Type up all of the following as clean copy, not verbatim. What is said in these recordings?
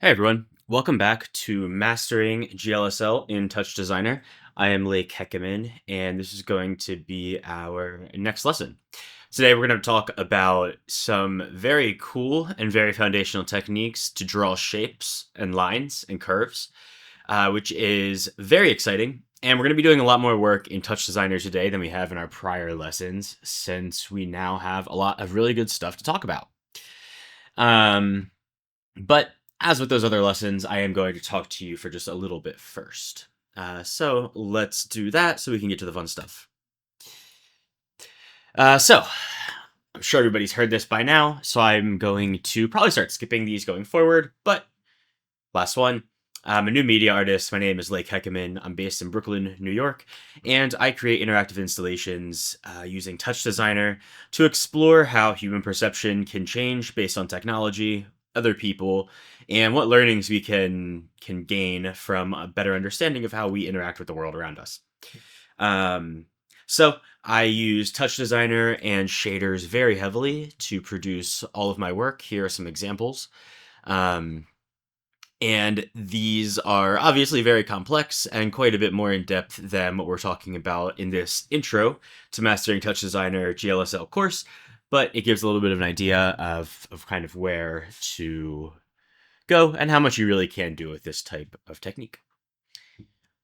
Hey everyone, welcome back to Mastering GLSL in TouchDesigner. I am Lake Heckerman, and this is going to be our next lesson. Today we're going to talk about some very cool and very foundational techniques to draw shapes and lines and curves, which is very exciting. And we're going to be doing a lot more work in TouchDesigner today than we have in our prior lessons, since we now have a lot of really good stuff to talk about. But as with those other lessons, I am going to talk to you for just a little bit first. So let's do that so we can get to the fun stuff. So I'm sure everybody's heard this by now, so I'm going to probably start skipping these going forward, but last one. I'm a new media artist. My name is Lake Heckerman. I'm based in Brooklyn, New York, and I create interactive installations using TouchDesigner to explore how human perception can change based on technology, other people, and what learnings we can gain from a better understanding of how we interact with the world around us. So I use TouchDesigner and shaders very heavily to produce all of my work. Here are some examples. And these are obviously very complex and quite a bit more in depth than what we're talking about in this intro to Mastering TouchDesigner GLSL course, but it gives a little bit of an idea of kind of where to go and how much you really can do with this type of technique.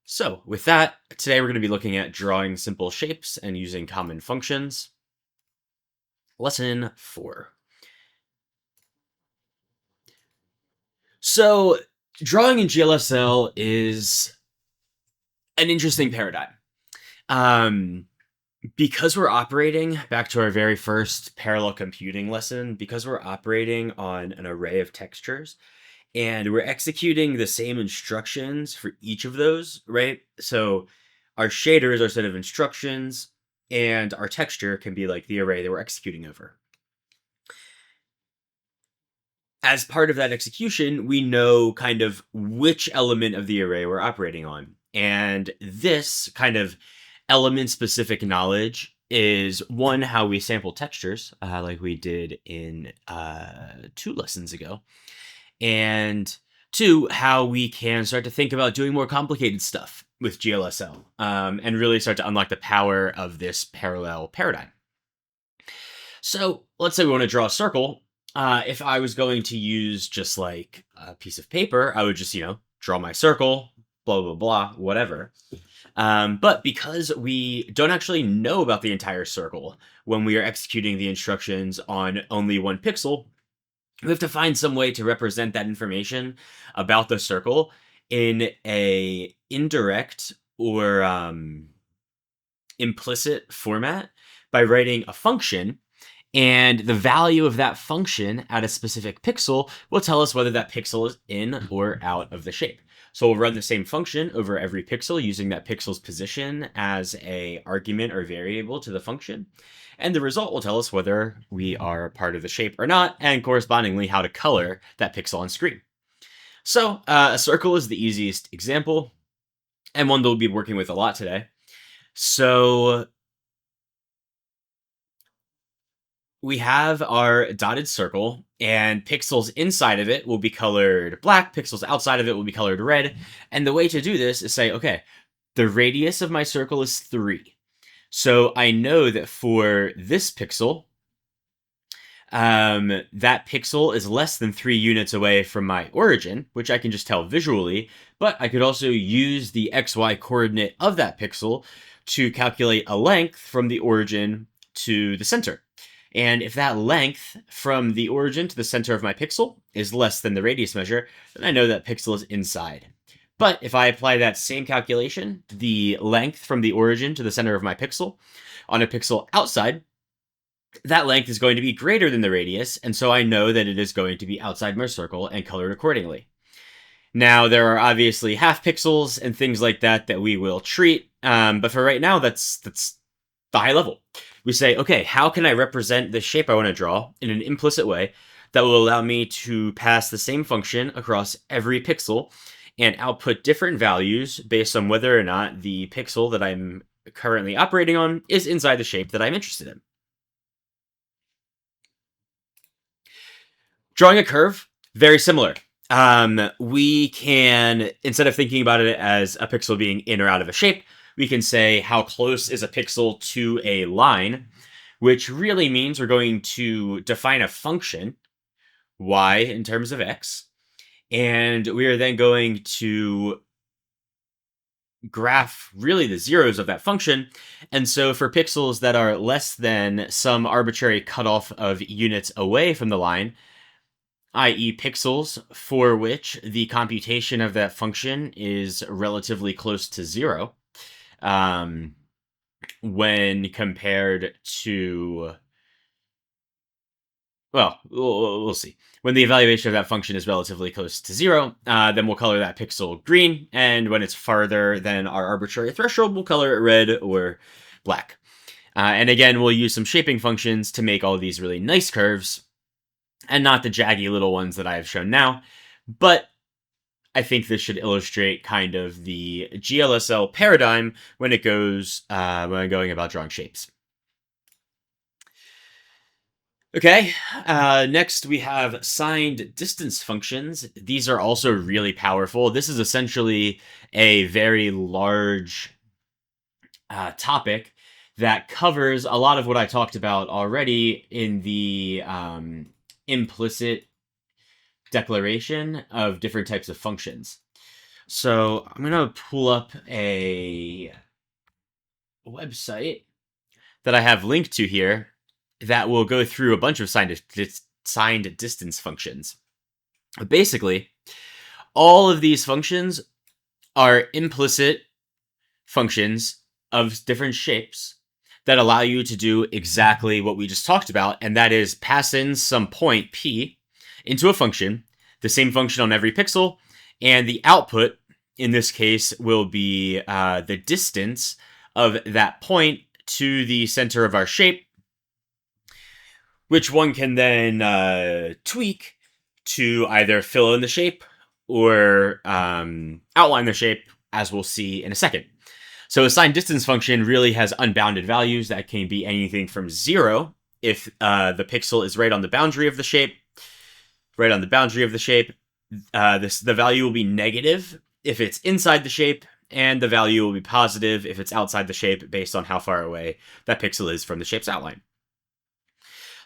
So with that, today we're going to be looking at drawing simple shapes and using common functions. Lesson 4. So drawing in GLSL is an interesting paradigm. Because we're operating, back to our very first parallel computing lesson, because we're operating on an array of textures, and we're executing the same instructions for each of those, right? So our shaders are a set of instructions, and our texture can be like the array that we're executing over. As part of that execution, we know kind of which element of the array we're operating on. And this kind of element-specific knowledge is, one, how we sample textures, like we did in 2 lessons ago. And 2, how we can start to think about doing more complicated stuff with GLSL, and really start to unlock the power of this parallel paradigm. So let's say we want to draw a circle. If I was going to use just like a piece of paper, I would just, draw my circle, blah, blah, blah, whatever. But because we don't actually know about the entire circle when we are executing the instructions on only one pixel, we have to find some way to represent that information about the circle in a indirect or implicit format by writing a function, and the value of that function at a specific pixel will tell us whether that pixel is in or out of the shape. So we'll run the same function over every pixel using that pixel's position as a argument or variable to the function. And the result will tell us whether we are a part of the shape or not, and correspondingly how to color that pixel on screen. So a circle is the easiest example, and one that we'll be working with a lot today. So we have our dotted circle, and pixels inside of it will be colored black, pixels outside of it will be colored red. And the way to do this is say, okay, the radius of my circle is 3. So I know that for this pixel, that pixel is less than 3 units away from my origin, which I can just tell visually, but I could also use the XY coordinate of that pixel to calculate a length from the origin to the center. And if that length from the origin to the center of my pixel is less than the radius measure, then I know that pixel is inside. But if I apply that same calculation, the length from the origin to the center of my pixel, on a pixel outside, that length is going to be greater than the radius, and so I know that it is going to be outside my circle and colored accordingly. Now, there are obviously half pixels and things like that that we will treat, but for right now, that's the high level. We say, okay, how can I represent the shape I want to draw in an implicit way that will allow me to pass the same function across every pixel and output different values based on whether or not the pixel that I'm currently operating on is inside the shape that I'm interested in. Drawing a curve, very similar. We can, instead of thinking about it as a pixel being in or out of a shape, we can say how close is a pixel to a line, which really means we're going to define a function, y in terms of x, and we are then going to graph really the zeros of that function. And so for pixels that are less than some arbitrary cutoff of units away from the line, i.e. pixels for which the computation of that function is relatively close to zero, um, when compared to, well, we'll see. When the evaluation of that function is relatively close to zero, then we'll color that pixel green, and when it's farther than our arbitrary threshold, we'll color it red or black. And again, we'll use some shaping functions to make all of these really nice curves, and not the jaggy little ones that I have shown now. But I think this should illustrate kind of the GLSL paradigm when it goes when going about drawing shapes. Okay, next we have signed distance functions. These are also really powerful. This is essentially a very large topic that covers a lot of what I talked about already in the implicit declaration of different types of functions. So I'm going to pull up a website that I have linked to here that will go through a bunch of signed distance functions. Basically, all of these functions are implicit functions of different shapes that allow you to do exactly what we just talked about, and that is pass in some point p into a function, the same function on every pixel, and the output, in this case, will be the distance of that point to the center of our shape, which one can then tweak to either fill in the shape or outline the shape, as we'll see in a second. So a signed distance function really has unbounded values that can be anything from 0 if the pixel is right on the boundary of the shape. The value will be negative if it's inside the shape, and the value will be positive if it's outside the shape based on how far away that pixel is from the shape's outline.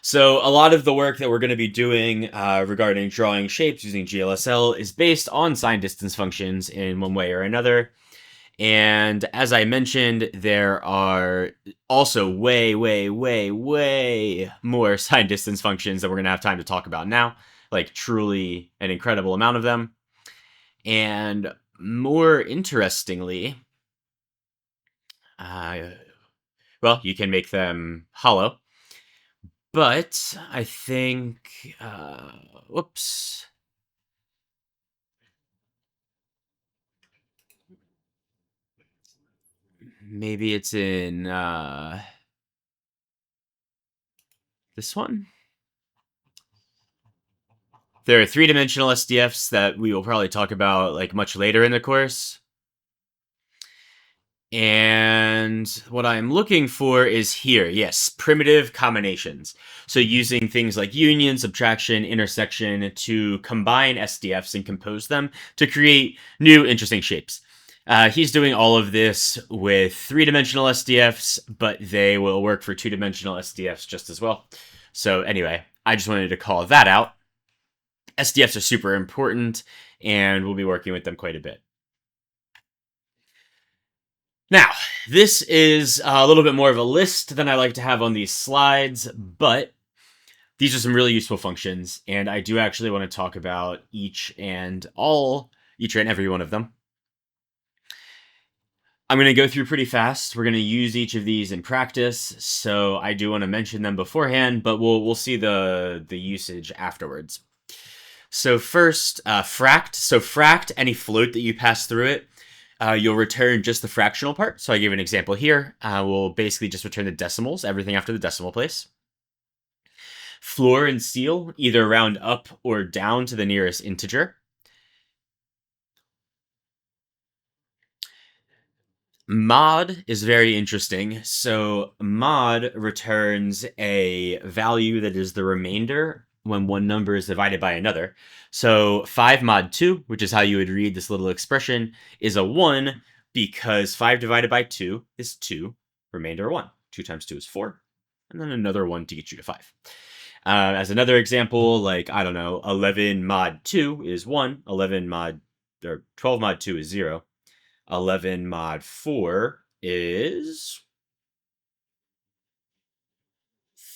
So a lot of the work that we're going to be doing regarding drawing shapes using GLSL is based on signed distance functions in one way or another. And as I mentioned, there are also way more signed distance functions that we're going to have time to talk about now, like truly an incredible amount of them. And more interestingly, well, you can make them hollow. But I think, whoops. Maybe it's in this one. There are three-dimensional SDFs that we will probably talk about like much later in the course. And what I'm looking for is here, yes, primitive combinations. So using things like union, subtraction, intersection to combine SDFs and compose them to create new interesting shapes. He's doing all of this with three-dimensional SDFs, but they will work for two-dimensional SDFs just as well. So anyway, I just wanted to call that out. SDFs are super important, and we'll be working with them quite a bit. Now, this is a little bit more of a list than I like to have on these slides, but these are some really useful functions, and I do actually want to talk about each and every one of them. I'm going to go through pretty fast. We're going to use each of these in practice, so I do want to mention them beforehand, but we'll see the usage afterwards. So first, fract. So fract, any float that you pass through it, you'll return just the fractional part. So I give an example here. We'll basically just return the decimals, everything after the decimal place. Floor and ceil, either round up or down to the nearest integer. Mod is very interesting. So mod returns a value that is the remainder when one number is divided by another. So 5 mod 2, which is how you would read this little expression, is a 1 because 5 divided by 2 is 2, remainder 1. 2 times 2 is 4, and then another 1 to get you to 5. As another example, like, I don't know, 11 mod 2 is 1, 11 mod, or 12 mod 2 is 0, 11 mod 4 is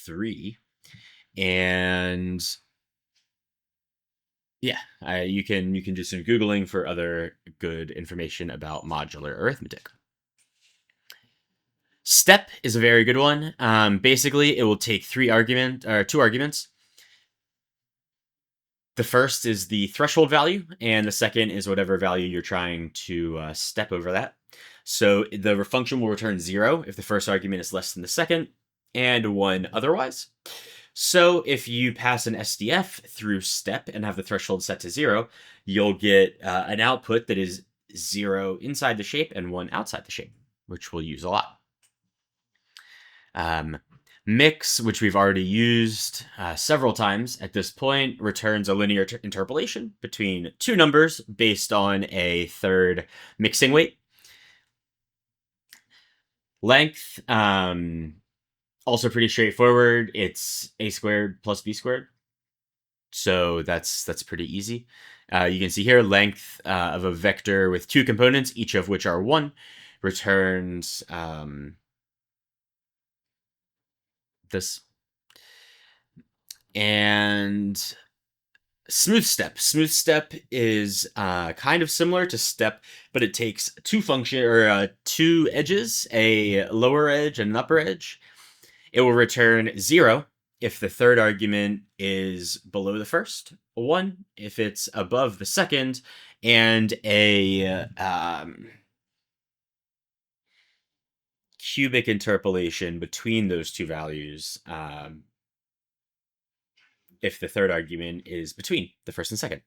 3, and yeah, you can do some Googling for other good information about modular arithmetic. Step is a very good one. Basically, it will take two arguments. The first is the threshold value, and the second is whatever value you're trying to step over that. So the function will return 0 if the first argument is less than the second, and 1 otherwise. So if you pass an SDF through step and have the threshold set to 0, you'll get an output that is 0 inside the shape and 1 outside the shape, which we'll use a lot. Mix, which we've already used several times at this point, returns a linear interpolation between two numbers based on a third mixing weight. Length, also pretty straightforward. It's a squared plus b squared. So that's pretty easy. You can see here length of a vector with two components, each of which are 1, returns this. And Smoothstep. Smoothstep is kind of similar to step, but it takes two edges, a lower edge and an upper edge. It will return 0 if the third argument is below the first, 1 if it's above the second, and a cubic interpolation between those two values if the third argument is between the first and second.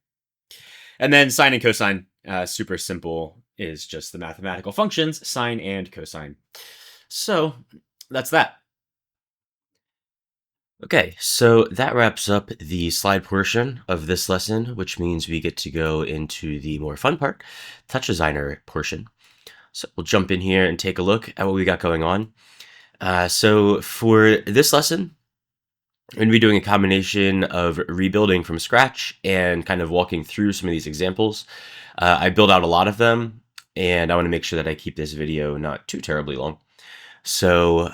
And then sine and cosine, super simple, is just the mathematical functions, sine and cosine. So that's that. Okay, so that wraps up the slide portion of this lesson, which means we get to go into the more fun part, TouchDesigner portion. So we'll jump in here and take a look at what we got going on. So for this lesson, I'm going to be doing a combination of rebuilding from scratch and kind of walking through some of these examples. I built out a lot of them, and I want to make sure that I keep this video not too terribly long. So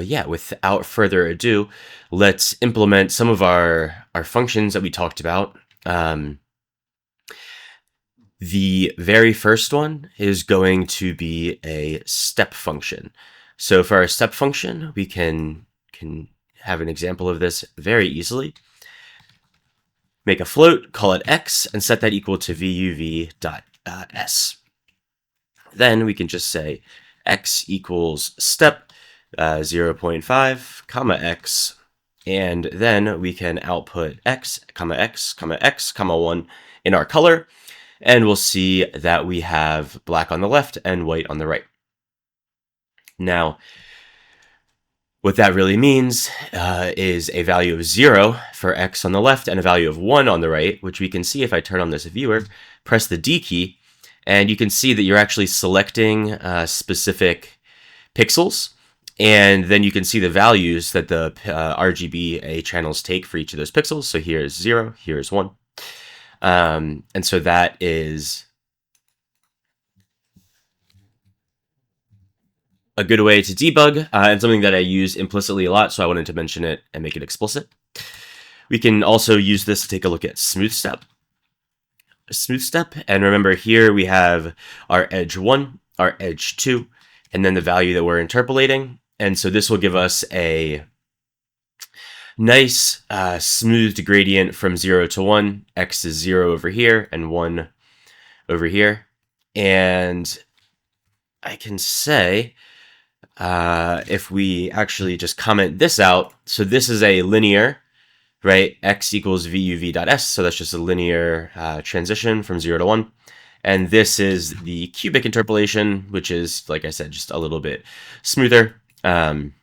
yeah, without further ado, let's implement some of our functions that we talked about. The very first one is going to be a step function. So for our step function, we can have an example of this very easily. Make a float, call it x, and set that equal to vuv.s. Then we can just say x equals step 0.5, comma x, and then we can output x, comma x, comma x, comma 1 in our color, and we'll see that we have black on the left and white on the right. Now, what that really means is a value of 0 for x on the left and a value of 1 on the right, which we can see if I turn on this viewer, press the D key, and you can see that you're actually selecting specific pixels, and then you can see the values that the RGBA channels take for each of those pixels. So here's 0, here's 1. And so that is a good way to debug, and something that I use implicitly a lot, so I wanted to mention it and make it explicit. We can also use this to take a look at Smoothstep. And remember here we have our edge 1, our edge 2, and then the value that we're interpolating. And so this will give us a nice smoothed gradient from 0 to 1. X is 0 over here and 1 over here. And I can say, if we actually just comment this out, so this is a linear, right? X equals vuv.s, so that's just a linear transition from 0 to 1. And this is the cubic interpolation, which is, like I said, just a little bit smoother. And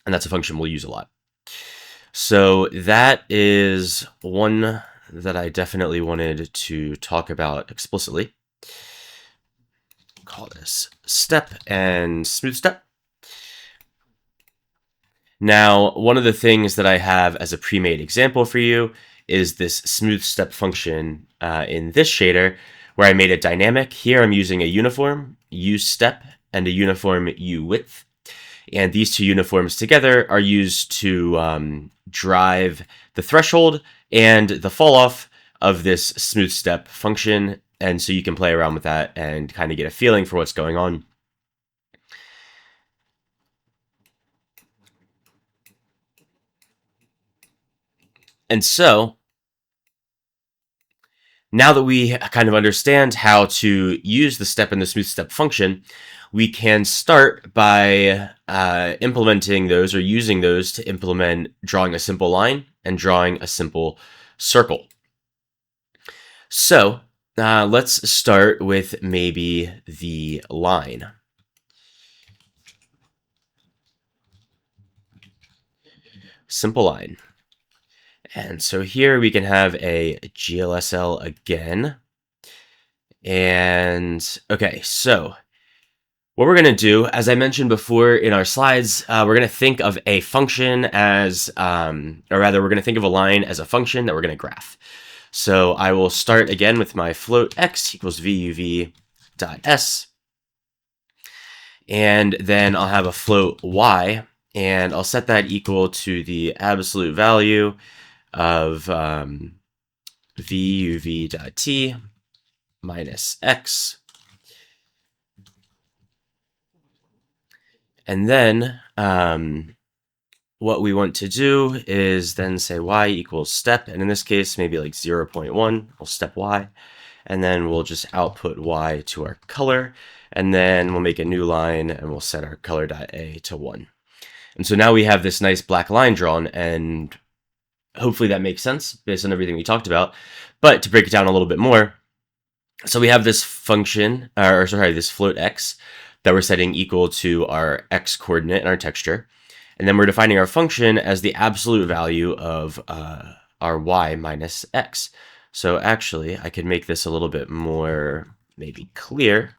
that's a function we'll use a lot. So that is one that I definitely wanted to talk about explicitly. Call this step and Smoothstep. Now, one of the things that I have as a pre-made example for you is this Smoothstep function in this shader, where I made it dynamic. Here I'm using a uniform uStep and a uniform uWidth. And these two uniforms together are used to drive the threshold and the fall off of this Smoothstep function. And so you can play around with that and kind of get a feeling for what's going on. And so now that we kind of understand how to use the step and the Smoothstep function, we can start by implementing those or using those to implement drawing a simple line and drawing a simple circle. So let's start with maybe the line. Simple line. And so here we can have a GLSL again. And okay, so what we're going to do, as I mentioned before in our slides, we're going to think of a function as, or rather, we're going to think of a line as a function that we're going to graph. So I will start again with my float x equals vuv dot s. And then I'll have a float y, and I'll set that equal to the absolute value of vuv dot t minus x. And then what we want to do is then say y equals step, and in this case, maybe like 0.1, we'll step y, and then we'll just output y to our color, and then we'll make a new line, and we'll set our color.a to 1. And so now we have this nice black line drawn, and hopefully that makes sense based on everything we talked about. But to break it down a little bit more, so we have this function, or sorry, this float x that we're setting equal to our x coordinate in our texture. And then we're defining our function as the absolute value of our y minus x. So actually, I could make this a little bit more maybe clear,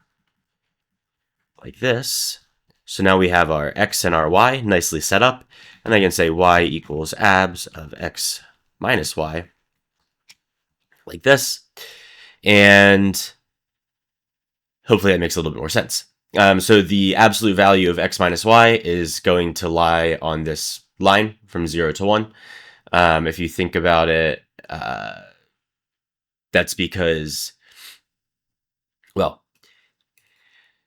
like this. So now we have our x and our y nicely set up. And I can say y equals abs of x minus y, like this. And hopefully that makes a little bit more sense. So the absolute value of x minus y is going to lie on this line from 0 to 1. If you think about it, that's because, well,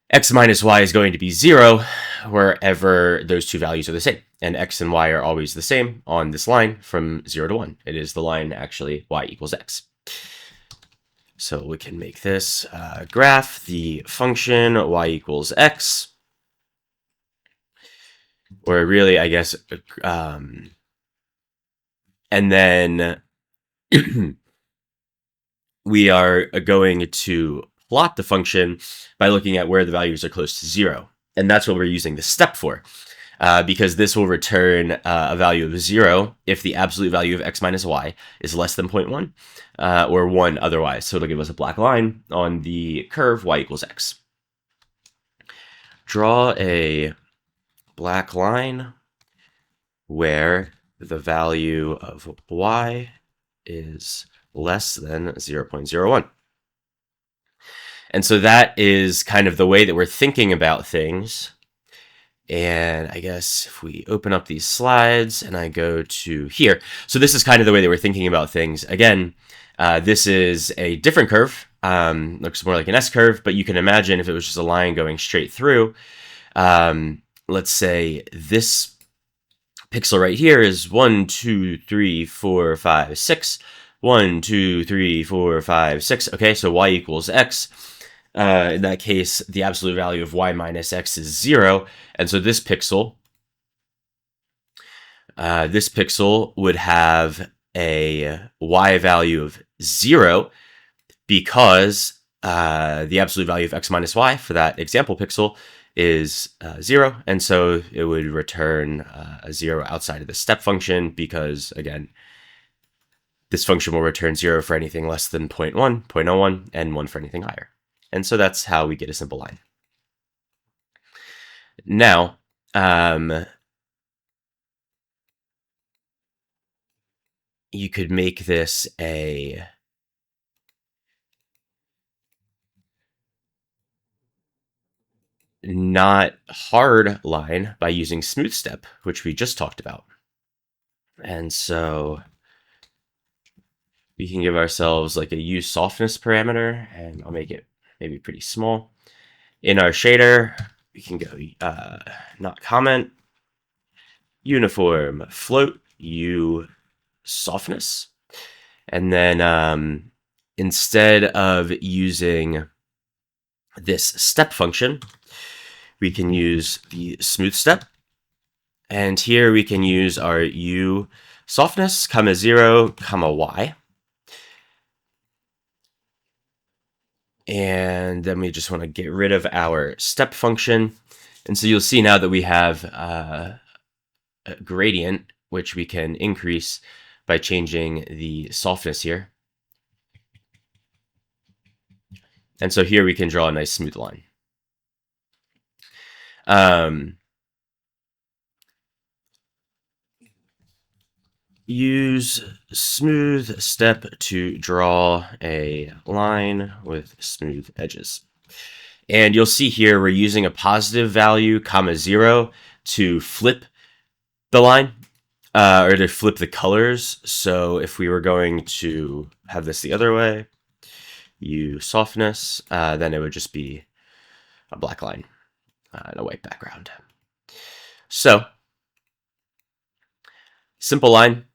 x minus y is going to be 0 wherever those two values are the same. And x and y are always the same on this line from 0 to 1. It is the line, actually, y equals x. So we can make this graph, the function y equals x, or really, I guess, and then we are going to plot the function by looking at where the values are close to 0. And that's what we're using the step for, because this will return a value of 0 if the absolute value of x minus y is less than 0.1. Or 1 otherwise. So it'll give us a black line on the curve y equals x. Draw a black line where the value of y is less than 0.01. And so that is kind of the way that we're thinking about things. And I guess if we open up these slides and I go to here, so this is kind of the way that we're thinking about things. Again, this is a different curve, looks more like an S curve, but you can imagine if it was just a line going straight through. Let's say this pixel right here is 1, 2, 3, 4, 5, 6. 1, 2, 3, 4, 5, 6. Okay, so y equals x. In that case, the absolute value of y minus x is 0. And so this pixel would have a y value of 0 because the absolute value of x minus y for that example pixel is 0, and so it would return a 0 outside of the step function because, again, this function will return 0 for anything less than 0.1, 0.01, and 1 for anything higher. And so that's how we get a simple line. Now, you could make this a not hard line by using Smoothstep, which we just talked about. And so we can give ourselves like a use softness parameter, and I'll make it maybe pretty small. In our shader, we can go not comment, uniform float, u softness. And then instead of using this step function, we can use the smooth step. And here we can use our u softness, comma 0, comma y. And then we just want to get rid of our step function. And so you'll see now that we have a gradient, which we can increase by changing the softness here. And so here we can draw a nice smooth line. Use smooth step to draw a line with smooth edges. And you'll see here we're using a positive value, comma 0, to flip the line, or to flip the colors. So if we were going to have this the other way, u softness, then it would just be a black line and a white background. So, simple line,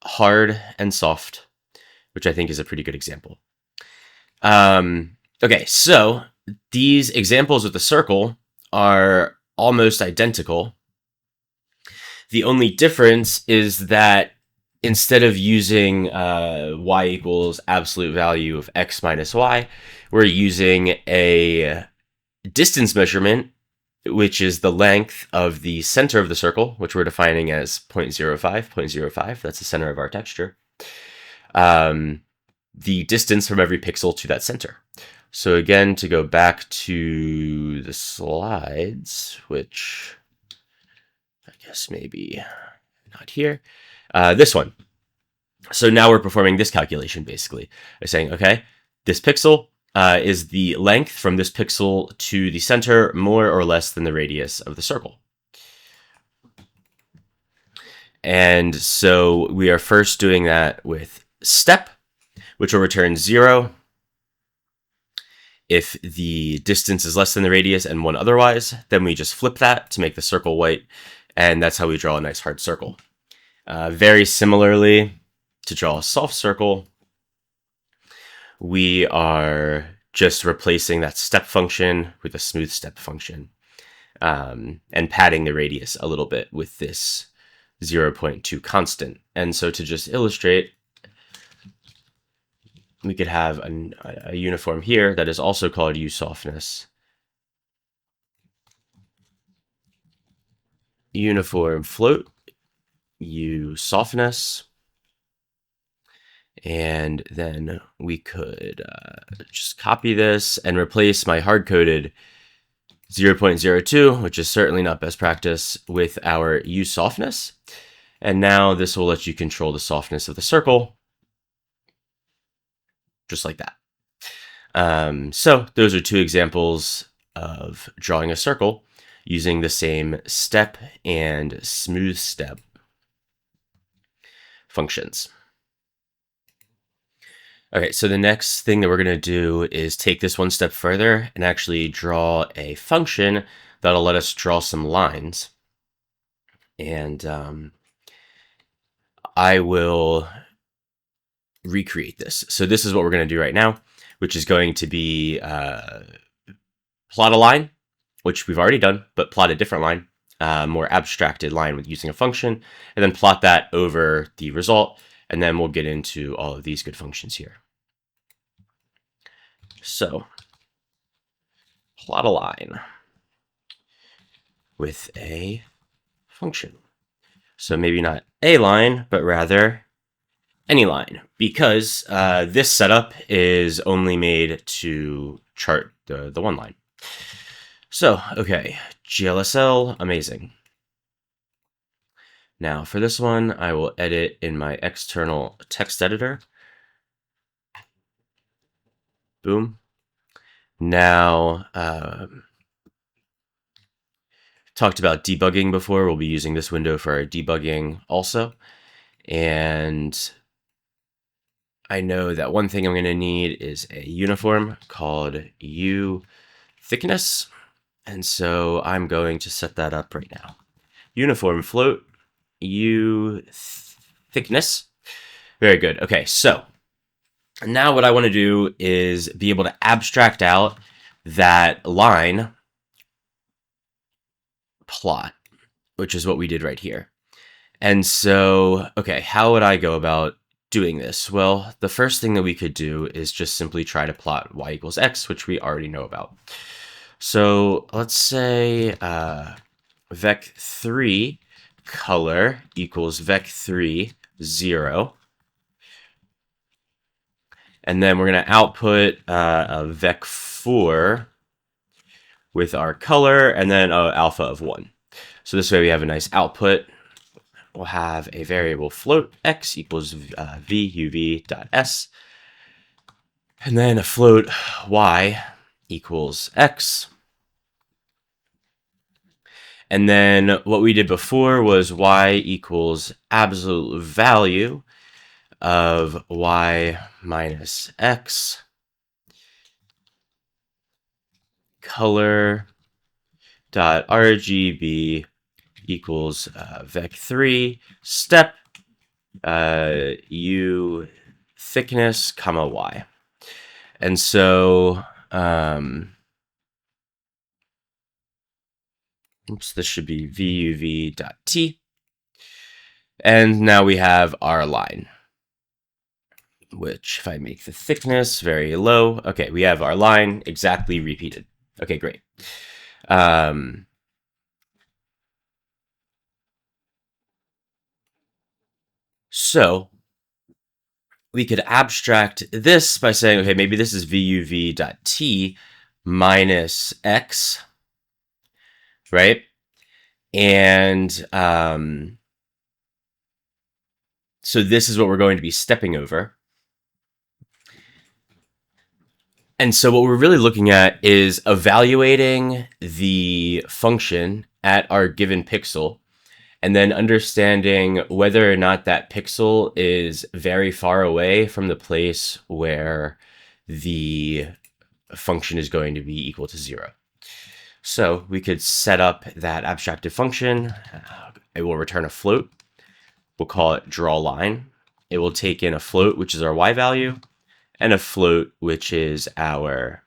hard and soft, which I think is a pretty good example. Okay, so these examples with the circle are almost identical. The only difference is that instead of using y equals absolute value of x minus y, we're using a distance measurement, which is the length of the center of the circle, which we're defining as 0.05, 0.05. That's the center of our texture. The distance from every pixel to that center. So again, to go back to the slides, which I guess maybe not here, this one. So now we're performing this calculation basically by saying, okay, this pixel is the length from this pixel to the center more or less than the radius of the circle. And so we are first doing that with step, which will return 0 if the distance is less than the radius and 1 otherwise. Then we just flip that to make the circle white, and that's how we draw a nice hard circle. Very similarly, to draw a soft circle, we are just replacing that step function with a smooth step function, and padding the radius a little bit with this 0.2 constant. And so to just illustrate, we could have a uniform here that is also called u softness. Uniform float, u softness. And then we could just copy this and replace my hard-coded 0.02, which is certainly not best practice, with our u softness. And now this will let you control the softness of the circle, just like that. So those are two examples of drawing a circle using the same step and smooth step functions. Okay, so the next thing that we're going to do is take this one step further and actually draw a function that'll let us draw some lines. And I will recreate this. So this is what we're going to do right now, which is going to be plot a line, which we've already done, but plot a different line, more abstracted line with using a function, and then plot that over the result. And then we'll get into all of these good functions here. So, plot a line. with a function. So maybe not a line, but rather any line, because this setup is only made to chart the one line. So, okay, GLSL, amazing. Now for this one, I will edit in my external text editor. Boom. Now, talked about debugging before. We'll be using this window for our debugging also. And I know that one thing I'm going to need is a uniform called uThickness. And so I'm going to set that up right now. Uniform float uThickness. Very good. Okay, so now what I want to do is be able to abstract out that line plot, which is what we did right here. And so, okay, how would I go about doing this? Well, the first thing that we could do is just simply try to plot y equals x, which we already know about. So let's say vec3 color equals vec3 0. And then we're going to output a vec4 with our color and then alpha of 1. So this way we have a nice output. We'll have a variable float x equals vuv.s, and then a float y equals x. And then what we did before was y equals absolute value of y minus x, color dot RGB equals vec3 step u thickness comma y. And so oops, this should be vuv.t. And now we have our line, which if I make the thickness very low, okay, we have our line exactly repeated. Okay, great. So we could abstract this by saying, okay, maybe this is vuv.t minus x, right? And so this is what we're going to be stepping over. And so what we're really looking at is evaluating the function at our given pixel, and then understanding whether or not that pixel is very far away from the place where the function is going to be equal to 0. So we could set up that abstracted function. It will return a float. We'll call it draw line. It will take in a float, which is our y value, and a float, which is our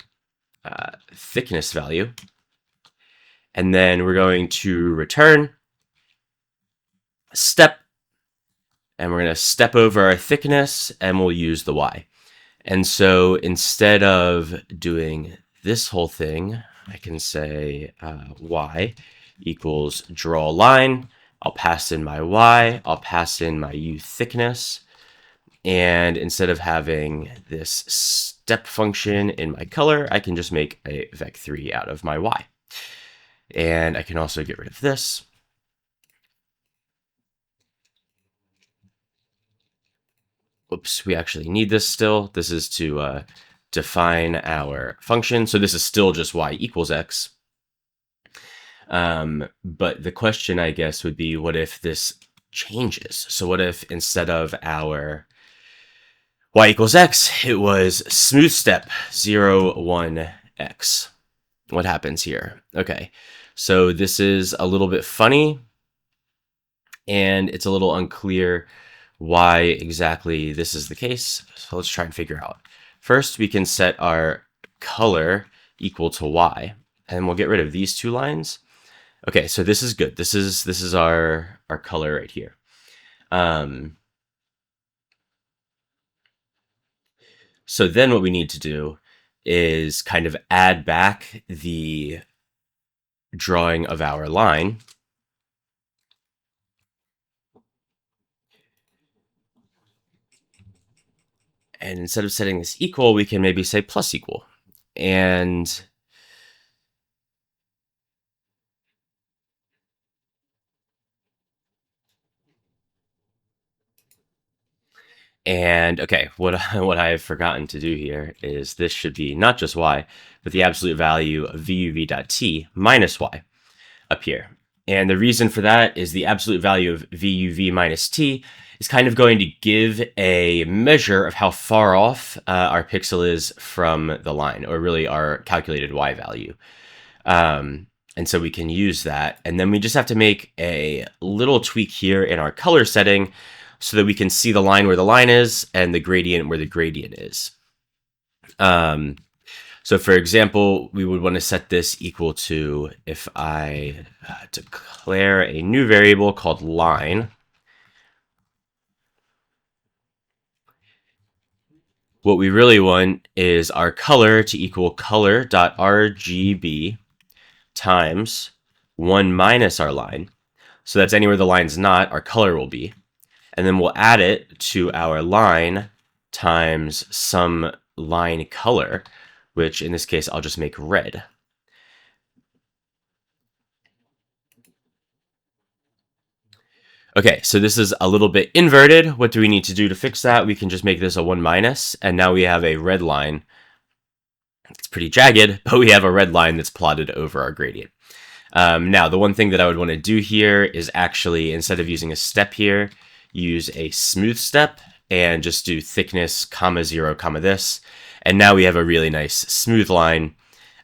thickness value. And then we're going to return step, and we're going to step over our thickness, and we'll use the y. And so instead of doing this whole thing, I can say y equals draw line. I'll pass in my y. I'll pass in my u thickness. And instead of having this step function in my color, I can just make a vec3 out of my y. And I can also get rid of this. Oops, we actually need this still. This is to define our function. So this is still just y equals x. But the question, I guess, would be, what if this changes? So what if instead of our y equals x, it was Smoothstep 0, 1, x? What happens here? Okay, so this is a little bit funny, and it's a little unclear why exactly this is the case. So let's try and figure out. First, we can set our color equal to y, and we'll get rid of these two lines. Okay, so this is good. This is our color right here. So then what we need to do is kind of add back the drawing of our line. And instead of setting this equal, we can maybe say plus equal. And okay, what I've forgotten to do here is this should be not just y, but the absolute value of vuv.t minus y up here. And the reason for that is the absolute value of vuv minus t is kind of going to give a measure of how far off our pixel is from the line, or really our calculated y value. And so we can use that. And then we just have to make a little tweak here in our color setting so that we can see the line where the line is and the gradient where the gradient is. So for example, we would want to set this equal to, if I declare a new variable called line, what we really want is our color to equal color.rgb times 1 minus our line. So that's anywhere the line's not, our color will be. And then we'll add it to our line times some line color, which in this case, I'll just make red. Okay, so this is a little bit inverted. What do we need to do to fix that? We can just make this a 1 minus, and now we have a red line. It's pretty jagged, but we have a red line that's plotted over our gradient. Now, the one thing that I would want to do here is actually, instead of using a step here, use a smooth step and just do thickness, comma 0, comma this. And now we have a really nice smooth line.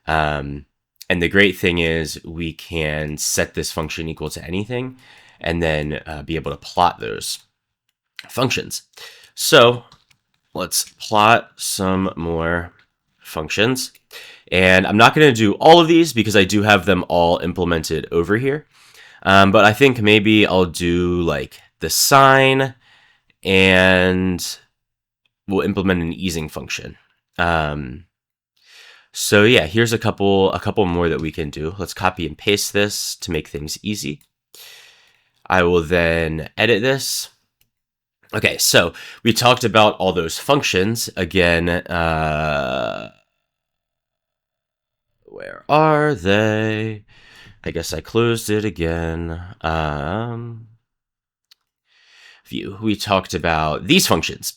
And the great thing is we can set this function equal to anything and then be able to plot those functions. So let's plot some more functions. And I'm not going to do all of these because I do have them all implemented over here. But I think maybe I'll do like the sine, and we'll implement an easing function. So yeah, here's a couple more that we can do. Let's copy and paste this to make things easy. I will then edit this. Okay, so we talked about all those functions. Again, where are they? I guess I closed it again. View. We talked about these functions.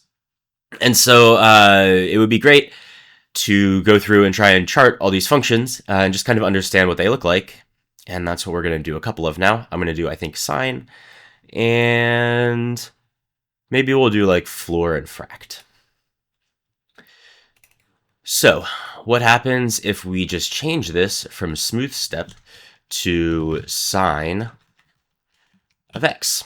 And so it would be great to go through and try and chart all these functions and just kind of understand what they look like. And that's what we're going to do a couple of now. I'm going to do, I think, sine, and maybe we'll do like floor and fract. So what happens if we just change this from Smoothstep to sine of x?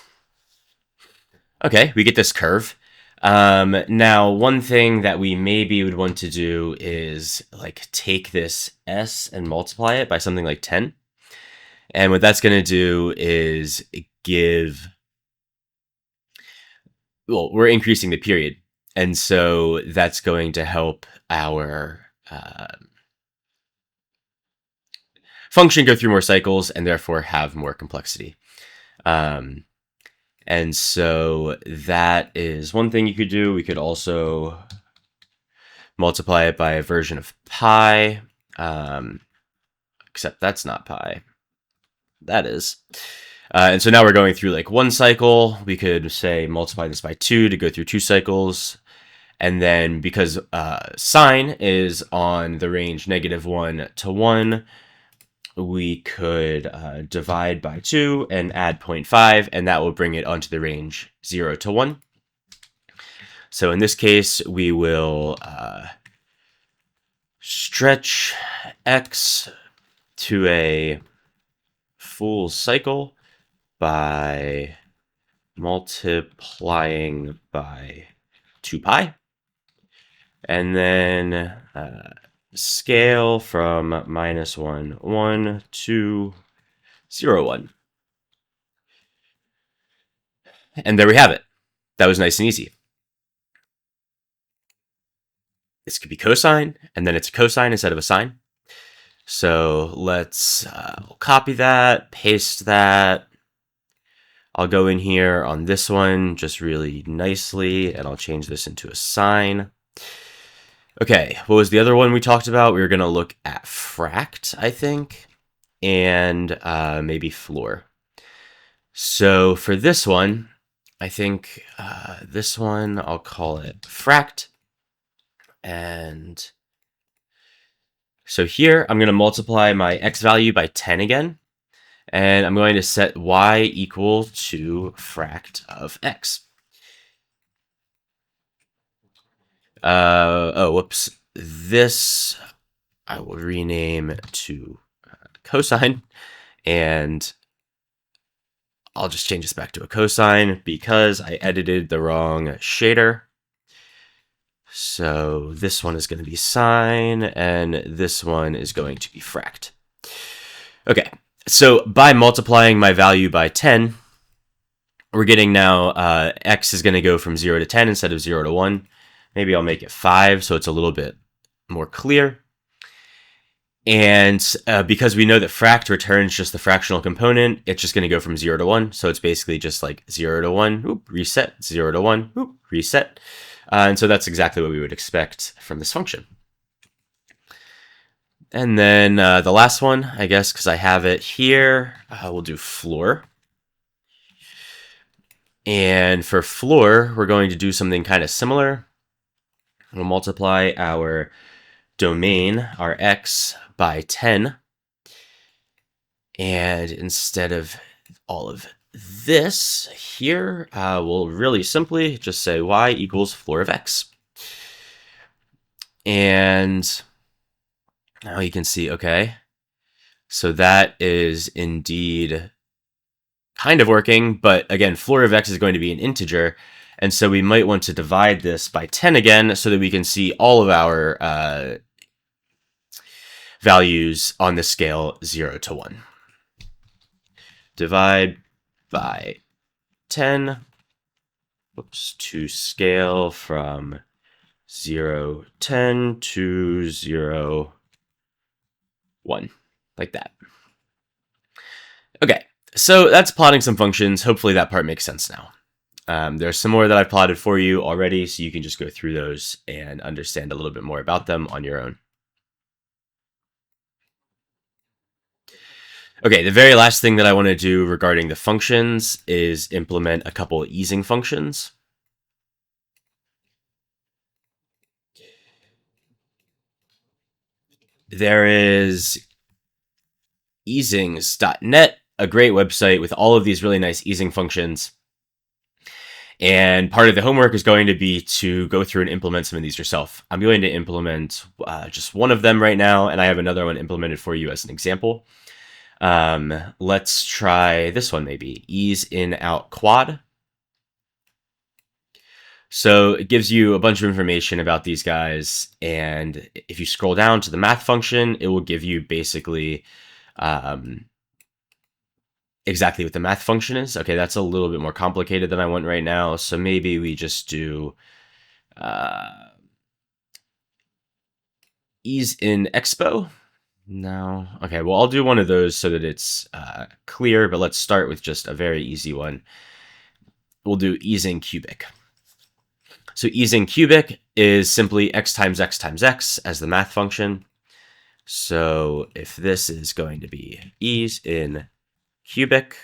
Okay, we get this curve. Now, one thing that we maybe would want to do is like take this s and multiply it by something like 10. And what that's going to do is well, we're increasing the period. And so that's going to help our function go through more cycles and therefore have more complexity. And so that is one thing you could do. We could also multiply it by a version of pi, except that's not pi. That is. And so now we're going through like one cycle. We could say multiply this by 2 to go through 2 cycles. And then because sine is on the range -1 to 1, we could divide by 2 and add 0.5, and that will bring it onto the range 0 to 1. So in this case, we will stretch x to a full cycle by multiplying by 2 pi. And then scale from -1, 1 to 0, 1. And there we have it. That was nice and easy. This could be cosine, and then it's a cosine instead of a sine. So let's copy that, paste that. I'll go in here on this one just really nicely, and I'll change this into a sign. Okay, what was the other one we talked about? We were going to look at fract, I think, and maybe floor. So for this one, I think this one, I'll call it fract. And so here, I'm going to multiply my x value by 10 again. And I'm going to set y equal to fract of x. Oh, whoops. This I will rename to cosine, and I'll just change this back to a cosine because I edited the wrong shader. So this one is going to be sine, and this one is going to be fract. Okay, so by multiplying my value by 10, we're getting now x is going to go from 0 to 10 instead of 0 to 1. Maybe I'll make it 5 so it's a little bit more clear. And because we know that fract returns just the fractional component, it's just going to go from 0 to 1. So it's basically just like 0 to 1, whoop, reset, 0 to 1, whoop, reset. And so that's exactly what we would expect from this function. And then the last one, I guess, because I have it here, we'll do floor. And for floor, we're going to do something kind of similar. We'll multiply our domain, our x, by 10. And instead of all of this here, we'll really simply just say y equals floor of x. And now you can see, okay, so that is indeed kind of working, but again, floor of x is going to be an integer, and so we might want to divide this by 10 again so that we can see all of our values on the scale 0 to 1. Divide by 10, whoops, to scale from 0, 10 to 0, 1, like that. Okay, so that's plotting some functions. Hopefully that part makes sense now. There's some more that I've plotted for you already, so you can just go through those and understand a little bit more about them on your own. Okay, the very last thing that I want to do regarding the functions is implement a couple easing functions. There is easings.net, a great website with all of these really nice easing functions. And part of the homework is going to be to go through and implement some of these yourself. I'm going to implement just one of them right now, and I have another one implemented for you as an example. Let's try this one maybe, ease in out quad. So it gives you a bunch of information about these guys, and if you scroll down to the math function, it will give you basically exactly what the math function is. Okay, that's a little bit more complicated than I want right now, so maybe we just do ease in expo. No. Okay, well, I'll do one of those so that it's clear, but let's start with just a very easy one. We'll do easing cubic. So easing cubic is simply x times x times x as the math function. So if this is going to be ease in cubic,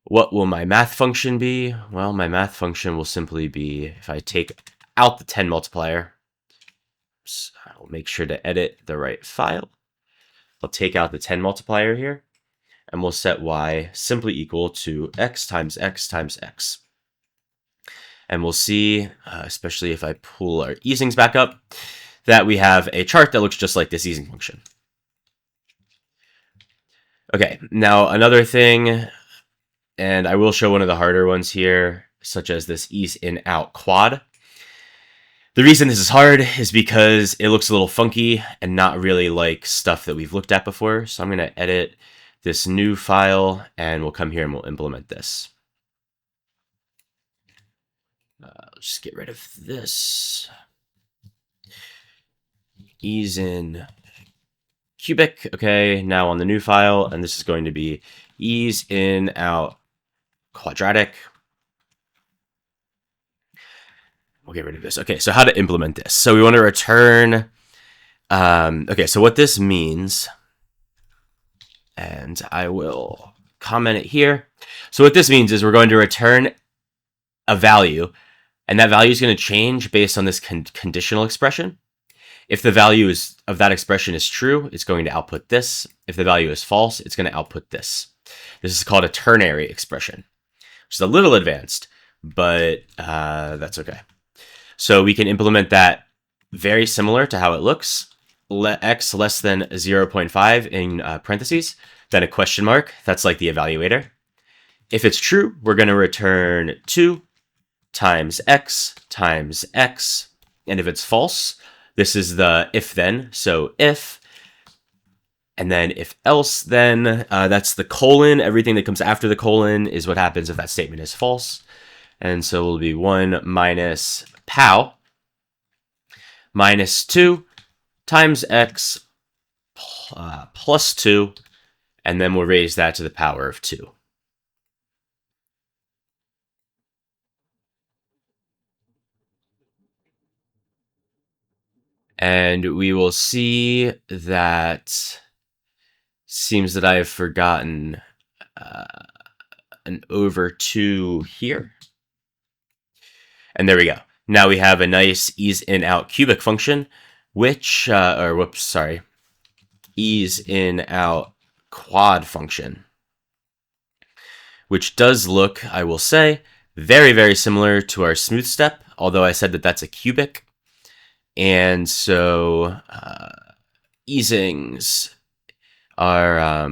what will my math function be? Well, my math function will simply be, if I take out the 10 multiplier, I'll make sure to edit the right file. I'll take out the 10 multiplier here, and we'll set y simply equal to x times x times x. And we'll see, especially if I pull our easings back up, that we have a chart that looks just like this easing function. Okay, now another thing, and I will show one of the harder ones here, such as this ease in out quad. The reason this is hard is because it looks a little funky and not really like stuff that we've looked at before. So I'm going to edit this new file, and we'll come here and we'll implement this. Let's just get rid of this. Ease in cubic. Okay, now on the new file, and this is going to be ease in, out, quadratic. We'll get rid of this. Okay, so how to implement this. So we want to return, okay, so what this means, and I will comment it here. So what this means is we're going to return a value, and that value is going to change based on this conditional expression. If the value of that expression is true, it's going to output this. If the value is false, it's going to output this. This is called a ternary expression, which is a little advanced, but that's okay. So we can implement that very similar to how it looks. X less than 0.5 in parentheses, then a question mark. That's like the evaluator. If it's true, we're going to return 2 times x. And if it's false, this is the if then. So if, and then if else, then that's the colon. Everything that comes after the colon is what happens if that statement is false. And so it'll be 1 minus pow minus 2 times x plus 2, and then we'll raise that to the power of 2. And we will see that seems that I have forgotten an over 2 here. And there we go. Now we have a nice ease in out cubic function, which, ease in out quad function, which does look, I will say, very, very similar to our Smoothstep, although I said that that's a cubic. And so easings are,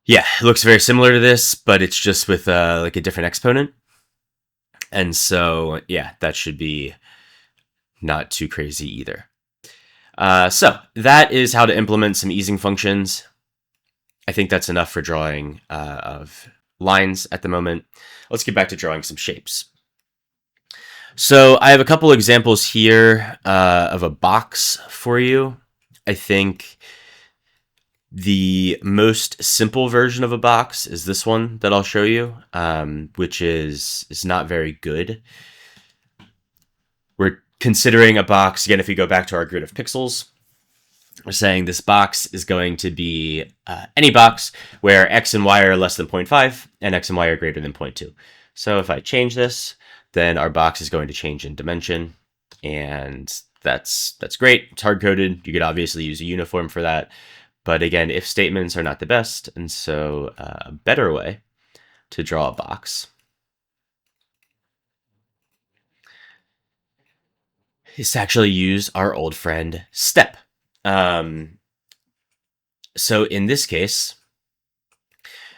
yeah, it looks very similar to this, but it's just with like a different exponent. And so, yeah, that should be not too crazy either. So that is how to implement some easing functions. I think that's enough for drawing of lines at the moment. Let's get back to drawing some shapes. So I have a couple examples here of a box for you. I think the most simple version of a box is this one that I'll show you, which is not very good. We're considering a box, again, if we go back to our grid of pixels, we're saying this box is going to be any box where x and y are less than 0.5 and x and y are greater than 0.2. So if I change this, then our box is going to change in dimension, and that's great. It's hard-coded. You could obviously use a uniform for that. But again, if statements are not the best, and so a better way to draw a box is to actually use our old friend step. So in this case,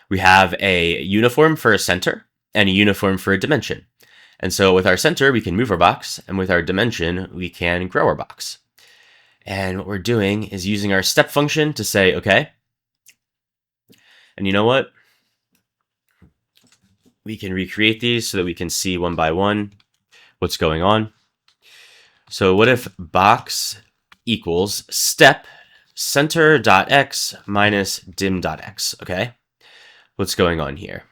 we have a uniform for a center and a uniform for a dimension. And so with our center, we can move our box, and with our dimension, we can grow our box. And what we're doing is using our step function to say, okay, and you know what? We can recreate these so that we can see one by one what's going on. So what if box equals step center.x minus dim.x, okay? What's going on here?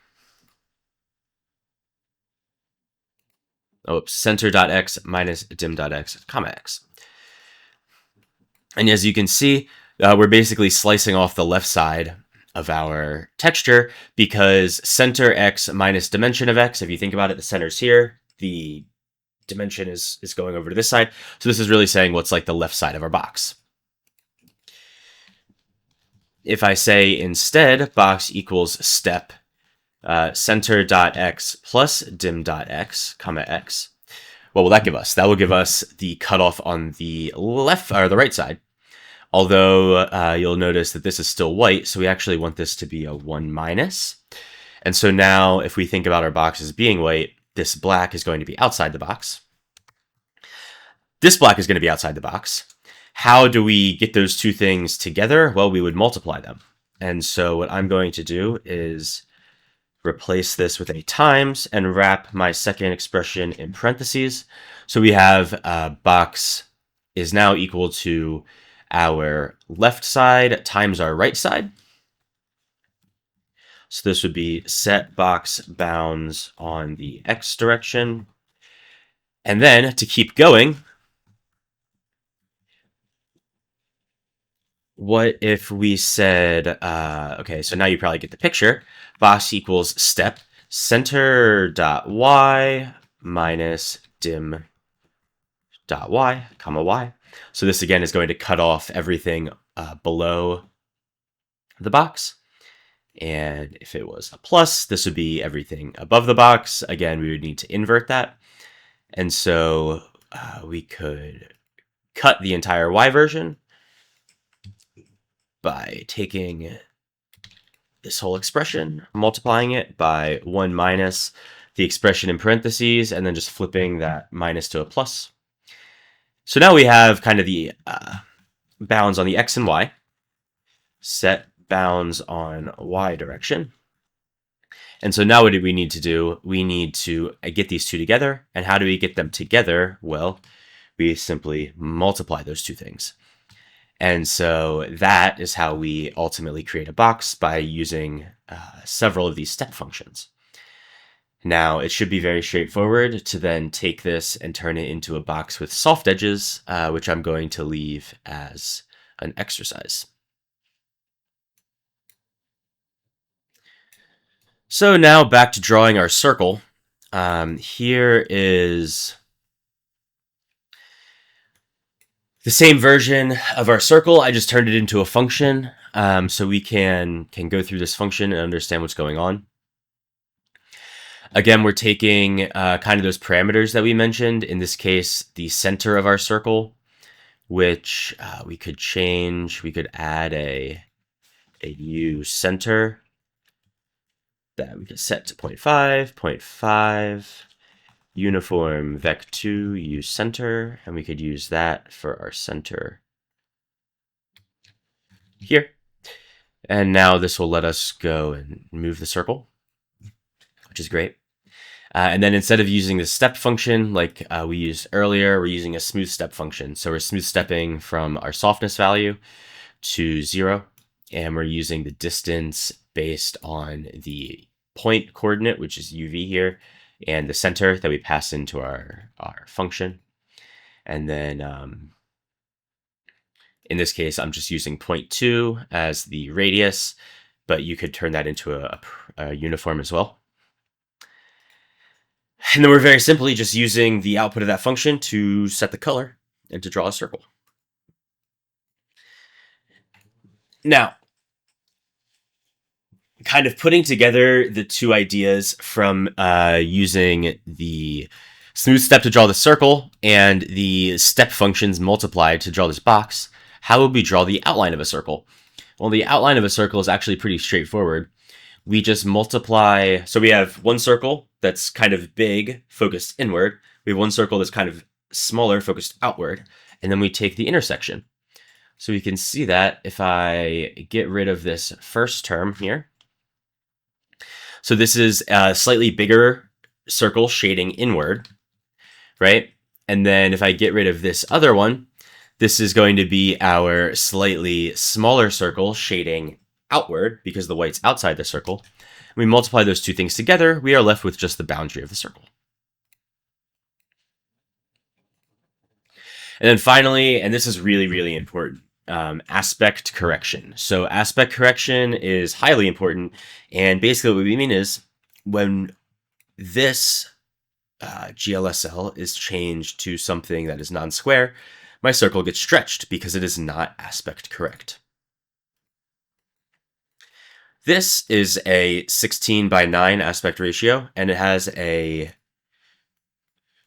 Oh, center.x minus dim.x, comma x. And as you can see, we're basically slicing off the left side of our texture because center x minus dimension of x, if you think about it, the center's here, the dimension is going over to this side. So this is really saying what's like the left side of our box. If I say instead box equals step center.x plus dim.x, comma x, what will that give us? That will give us the cutoff on the left or the right side. Although you'll notice that this is still white, so we actually want this to be a 1 minus. And so now if we think about our box as being white, this black is going to be outside the box. This black is going to be outside the box. How do we get those two things together? Well, we would multiply them. And so what I'm going to do is replace this with a times and wrap my second expression in parentheses. So we have box is now equal to our left side times our right side. So this would be set box bounds on the X direction. And then to keep going, what if we said, okay, so now you probably get the picture. Box equals step center dot y minus dim dot y, comma y. So this again is going to cut off everything below the box. And if it was a plus, this would be everything above the box. Again, we would need to invert that. And so we could cut the entire y version by taking this whole expression, multiplying it by 1 minus the expression in parentheses, and then just flipping that minus to a plus. So now we have kind of the bounds on the x and y, set bounds on y direction. And so now what do we need to do? We need to get these two together. And how do we get them together? Well, we simply multiply those two things. And so that is how we ultimately create a box, by using several of these step functions. Now, it should be very straightforward to then take this and turn it into a box with soft edges, which I'm going to leave as an exercise. So now back to drawing our circle. Here is the same version of our circle. I just turned it into a function, so we can go through this function and understand what's going on. Again, we're taking kind of those parameters that we mentioned. In this case, the center of our circle, which we could change. We could add a U center that we could set to 0.5, 0.5, uniform vec2 U center, and we could use that for our center here. And now this will let us go and move the circle, which is great. And then instead of using the step function like we used earlier, we're using a smooth step function. So we're smooth stepping from our softness value to 0, and we're using the distance based on the point coordinate, which is UV here, and the center that we pass into our function. And then in this case, I'm just using 0.2 as the radius, but you could turn that into a uniform as well. And then we're very simply just using the output of that function to set the color and to draw a circle. Now, kind of putting together the two ideas from using the smooth step to draw the circle and the step functions multiplied to draw this box, how would we draw the outline of a circle? Well, the outline of a circle is actually pretty straightforward. We just multiply, so we have one circle that's kind of big, focused inward. We have one circle that's kind of smaller, focused outward, and then we take the intersection. So we can see that if I get rid of this first term here. So this is a slightly bigger circle shading inward, right? And then if I get rid of this other one, this is going to be our slightly smaller circle shading outward because the white's outside the circle. We multiply those two things together, we are left with just the boundary of the circle. And then finally, and this is really, really important, aspect correction. So aspect correction is highly important. And basically what we mean is when this GLSL is changed to something that is non-square, my circle gets stretched because it is not aspect correct. This is a 16:9 aspect ratio, and it has a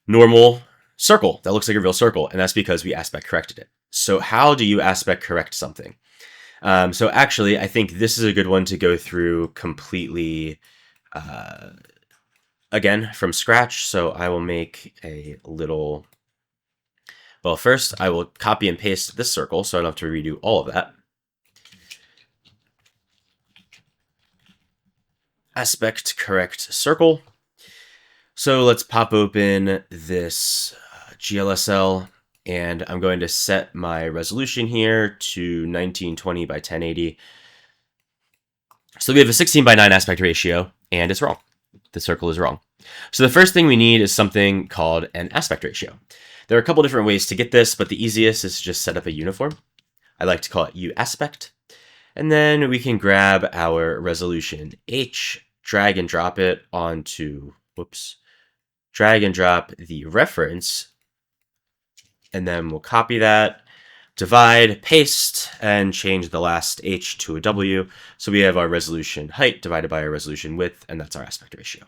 normal circle that looks like a real circle, and that's because we aspect corrected it. So how do you aspect correct something? So actually, I think this is a good one to go through completely, again, from scratch. So I will make a little, well, first I will copy and paste this circle so I don't have to redo all of that. Aspect correct circle. So let's pop open this GLSL. and I'm going to set my resolution here to 1920 by 1080. So we have a 16 by 9 aspect ratio, and it's wrong. The circle is wrong. So the first thing we need is something called an aspect ratio. There are a couple different ways to get this, but the easiest is to just set up a uniform. I like to call it U aspect. And then we can grab our resolution H, drag and drop it onto, drag and drop the reference, and then we'll copy that, divide, paste, and change the last H to a W. So we have our resolution height divided by our resolution width, and that's our aspect ratio.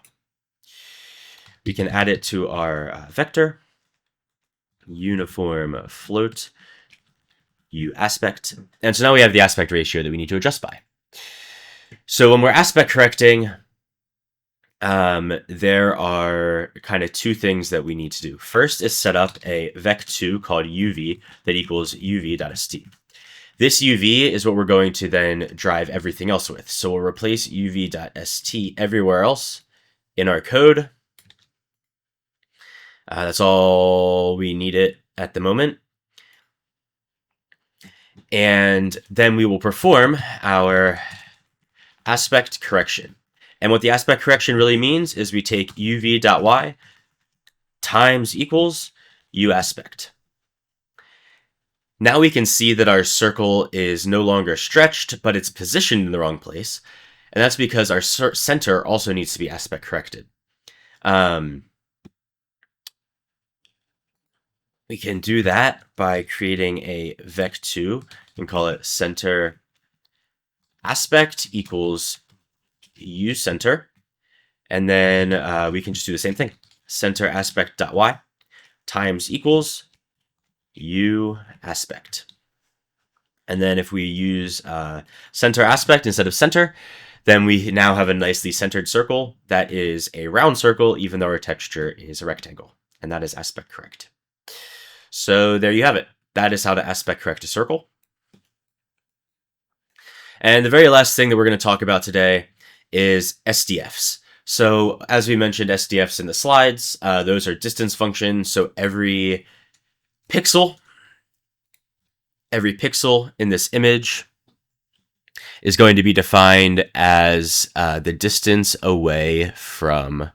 We can add it to our vector, uniform float, U aspect. And so now we have the aspect ratio that we need to adjust by. So when we're aspect correcting, there are kind of two things that we need to do. First is set up a vec2 called uv that equals uv.st. This uv is what we're going to then drive everything else with. So we'll replace uv.st everywhere else in our code. That's all we need it at the moment. And then we will perform our aspect correction. And what the aspect correction really means is we take uv.y times equals u aspect. Now we can see that our circle is no longer stretched, but it's positioned in the wrong place. And that's because our center also needs to be aspect corrected. We can do that by creating a vec2 and call it center aspect equals u center. And then we can just do the same thing. Center aspect.y times equals u aspect. And then if we use center aspect instead of center, then we now have a nicely centered circle that is a round circle, even though our texture is a rectangle. And that is aspect correct. So there you have it. That is how to aspect correct a circle. And the very last thing that we're going to talk about today is SDFs. So as we mentioned SDFs in the slides, those are distance functions. So every pixel in this image is going to be defined as the distance away from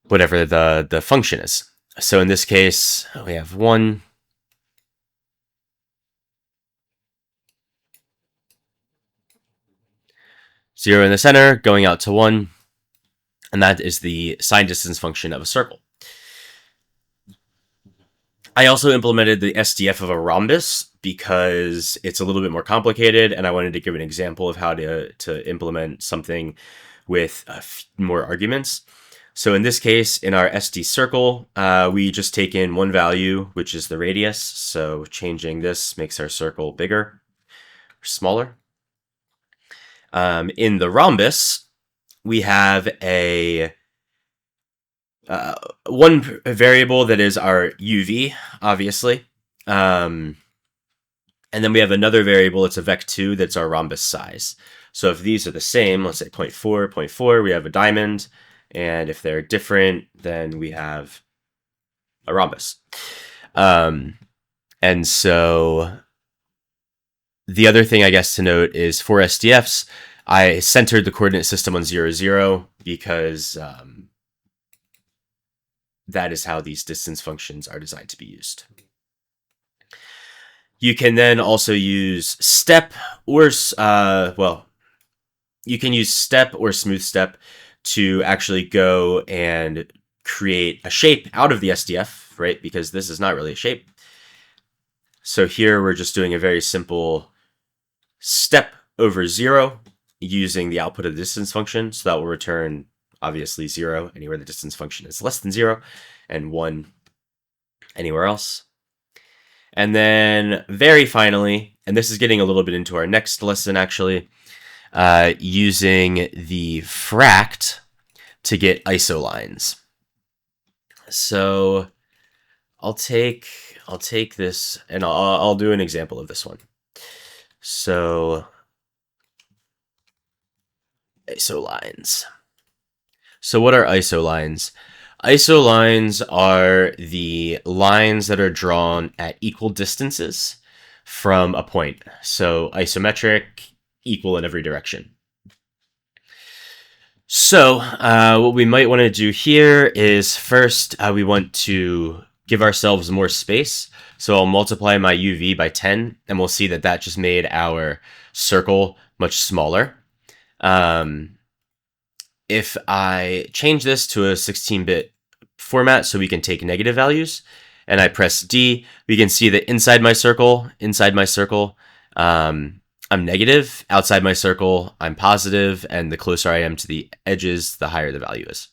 whatever the function is. So in this case, we have 1, 0 in the center, going out to 1, and that is the sine distance function of a circle. I also implemented the SDF of a rhombus because it's a little bit more complicated, and I wanted to give an example of how to implement something with more arguments. So in this case, in our SD circle, we just take in one value, which is the radius. So changing this makes our circle bigger or smaller. In the rhombus, we have a one variable that is our UV, obviously. And then we have another variable, it's a vec2, that's our rhombus size. So if these are the same, let's say 0.4, 0.4, we have a diamond. And if they're different, then we have a rhombus. And so the other thing I guess to note is for SDFs, I centered the coordinate system on 0, 0 because that is how these distance functions are designed to be used. You can then also use step or, you can use step or Smoothstep to actually go and create a shape out of the SDF, right? Because this is not really a shape. So here we're just doing a very simple step over 0 using the output of the distance function. So that will return, obviously, 0 anywhere the distance function is less than 0, and 1 anywhere else. And then very finally, and this is getting a little bit into our next lesson actually, using the fract to get isolines. So I'll take this and I'll do an example of this one. So isolines. So what are isolines? ISO lines are the lines that are drawn at equal distances from a point. So isometric, equal in every direction. So what we might want to do here is first we want to give ourselves more space. So I'll multiply my UV by 10, and we'll see that that just made our circle much smaller. If I change this to a 16-bit format so we can take negative values, and I press D, we can see that inside my circle, I'm negative. Outside my circle, I'm positive, and the closer I am to the edges, the higher the value is.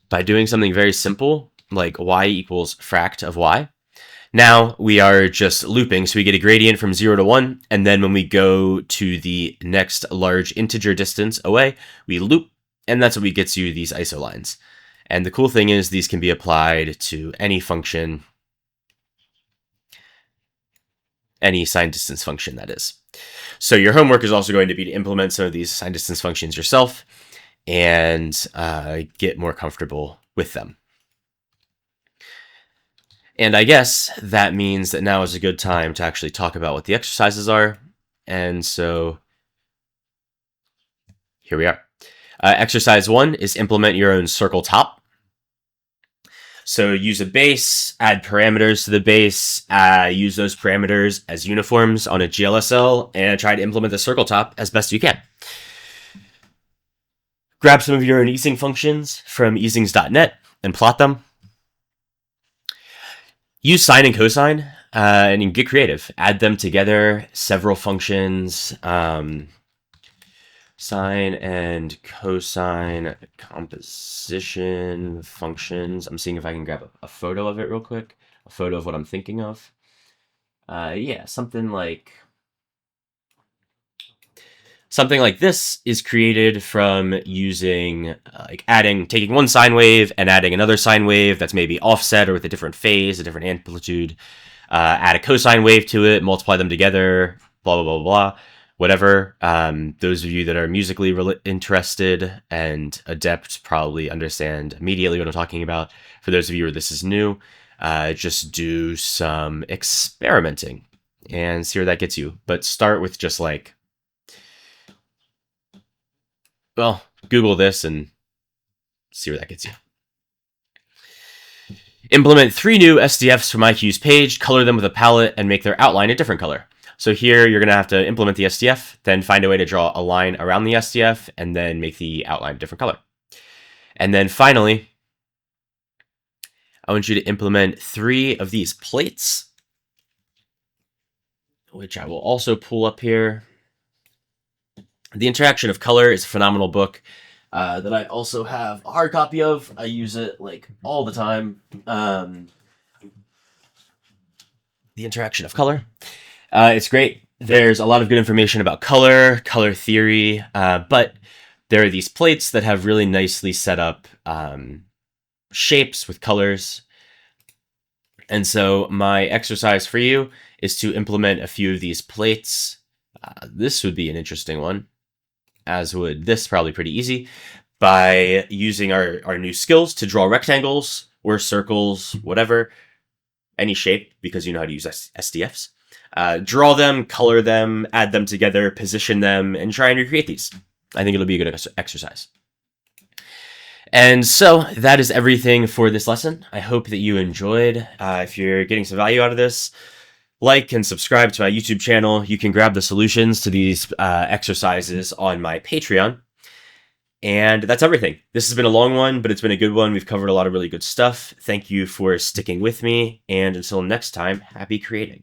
By doing something very simple, like y equals fract of y, now we are just looping, so we get a gradient from 0 to 1, and then when we go to the next large integer distance away, we loop, and that's what gets you these iso lines. And the cool thing is these can be applied to any function, any sign distance function, that is. So your homework is also going to be to implement some of these sign distance functions yourself and get more comfortable with them. And I guess that means that now is a good time to actually talk about what the exercises are. And so here we are. Exercise 1 is implement your own circle top. So use a base, add parameters to the base, use those parameters as uniforms on a GLSL, and try to implement the circle top as best you can. Grab some of your own easing functions from easings.net and plot them. Use sine and cosine, and get creative. Add them together, several functions, sine and cosine composition functions. I'm seeing if I can grab a photo of it real quick, a photo of what I'm thinking of. Yeah, something like this is created from using, taking one sine wave and adding another sine wave that's maybe offset or with a different phase, a different amplitude. Add a cosine wave to it, multiply them together, blah, blah, blah, blah, whatever. Those of you that are musically interested and adept probably understand immediately what I'm talking about. For those of you where this is new, just do some experimenting and see where that gets you. But start with just Google this and see where that gets you. Implement 3 new SDFs from IQ's page, color them with a palette, and make their outline a different color. So here you're going to have to implement the SDF, then find a way to draw a line around the SDF, and then make the outline a different color. And then finally, I want you to implement 3 of these plates, which I will also pull up here. The Interaction of Color is a phenomenal book that I also have a hard copy of. I use it all the time. The Interaction of Color. It's great. There's a lot of good information about color theory, but there are these plates that have really nicely set up shapes with colors. And so my exercise for you is to implement a few of these plates. This would be an interesting one, as would this, probably pretty easy, by using our new skills to draw rectangles or circles, whatever, any shape, because you know how to use SDFs. Draw them, color them, add them together, position them, and try and recreate these. I think it'll be a good exercise. And so that is everything for this lesson. I hope that you enjoyed. If you're getting some value out of this, like and subscribe to my YouTube channel. You can grab the solutions to these exercises on my Patreon. And that's everything. This has been a long one, but it's been a good one. We've covered a lot of really good stuff. Thank you for sticking with me. And until next time, happy creating.